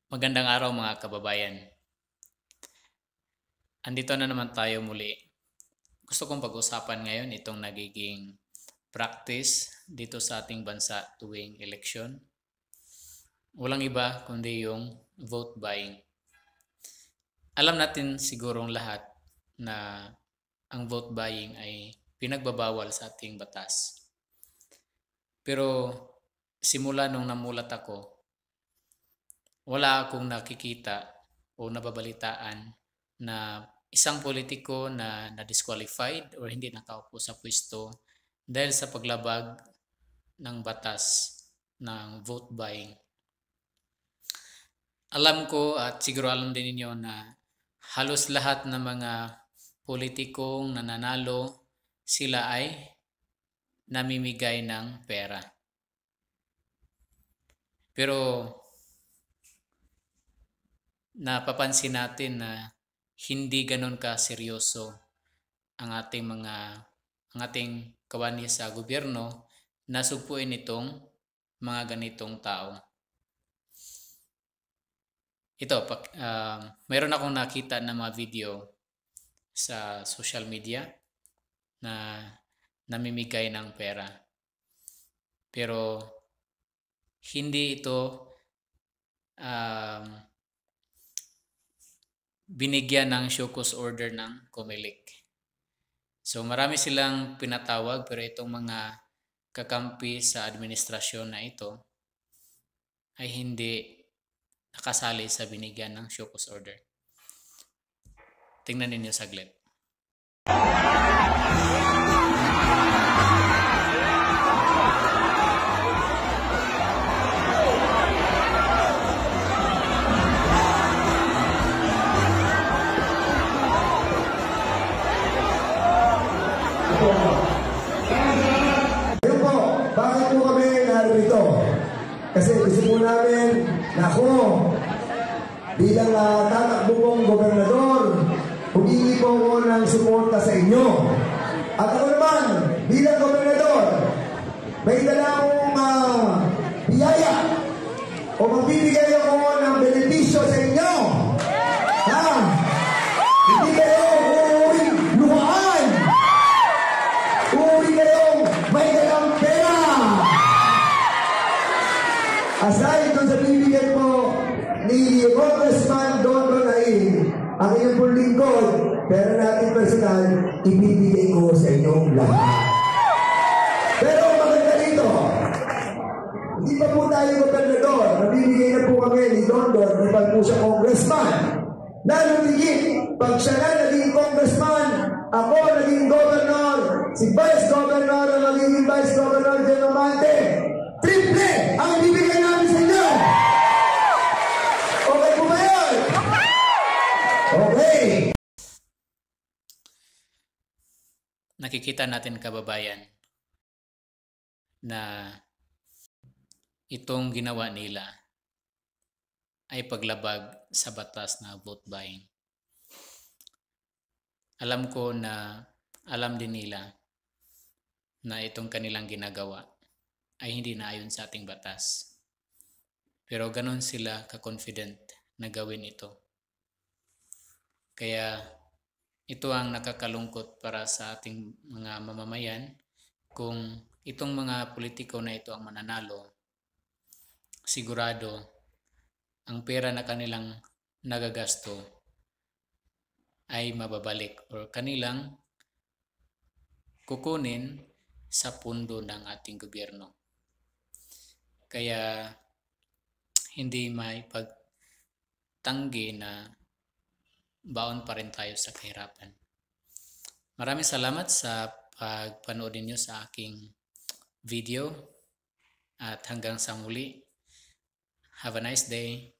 Magandang araw mga kababayan. Andito na naman tayo muli. Gusto kong pag-usapan ngayon itong nagiging practice dito sa ating bansa tuwing eleksyon. Walang iba kundi yung vote buying. Alam natin sigurong lahat na ang vote buying ay pinagbabawal sa ating batas. Pero simula nung namulat ako, wala akong nakikita o nababalitaan na isang politiko na na-disqualified or hindi nakaupo sa pwesto dahil sa paglabag ng batas ng vote buying. Alam ko at siguro alam din ninyo na halos lahat ng mga politikong nananalo, sila ay namimigay ng pera. Pero napapansin natin na hindi ganon ka seryoso ang ating kawani sa gobyerno na sugpuin itong mga ganitong tao. Ito, mayroon akong nakita na mga video sa social media na namimigay ng pera. Pero hindi ito binigyan ng show cause order ng COMELEC. So marami silang pinatawag pero itong mga kakampi sa administrasyon na ito ay hindi nakasali sa binigyan ng show cause order. Tingnan ninyo saglit. Ayun po, bakit po kami narito? Kasi gusto po namin na ako bilang tatakbo pong gobernador, humingi po ako ng suporta sa inyo. At ako naman, bilang gobernador, may dala akong biyaya o magbibigay ako ng benepisyo sa inyo. Hindi kayo uuwing luhaan. Uuwi kayong may dalang pera. Aside doon sa bibigyan po ni Congressman Don Ronain, ang inyong pong lingkod, pera natin personal, ibibigay ko sa inyong lahat. Pero maganda dito, hindi pa po tayo gobernador, nabibigay na po kami ni Don Don kapag po siya congressman. Lalo higit, pag siya na naging congressman, ako naging governor, si Vice Governor na magiging Vice Governor de Normante, triple ang ibibigay namin sa inyo! Okay po ba yun? Okay! Nakikita natin kababayan na itong ginawa nila ay paglabag sa batas na vote buying. Alam ko na alam din nila na itong kanilang ginagawa ay hindi naayon sa ating batas. Pero ganon sila ka-confident na gawin ito. Kaya ito ang nakakalungkot para sa ating mga mamamayan kung itong mga politiko na ito ang mananalo, sigurado ang pera na kanilang nagagasto ay mababalik or kanilang kukunin sa pundo ng ating gobyerno. Kaya hindi may pagtanggi na baon pa rin tayo sa kahirapan. Maraming salamat sa pagpanood ninyo sa aking video at hanggang sa muli. Have a nice day.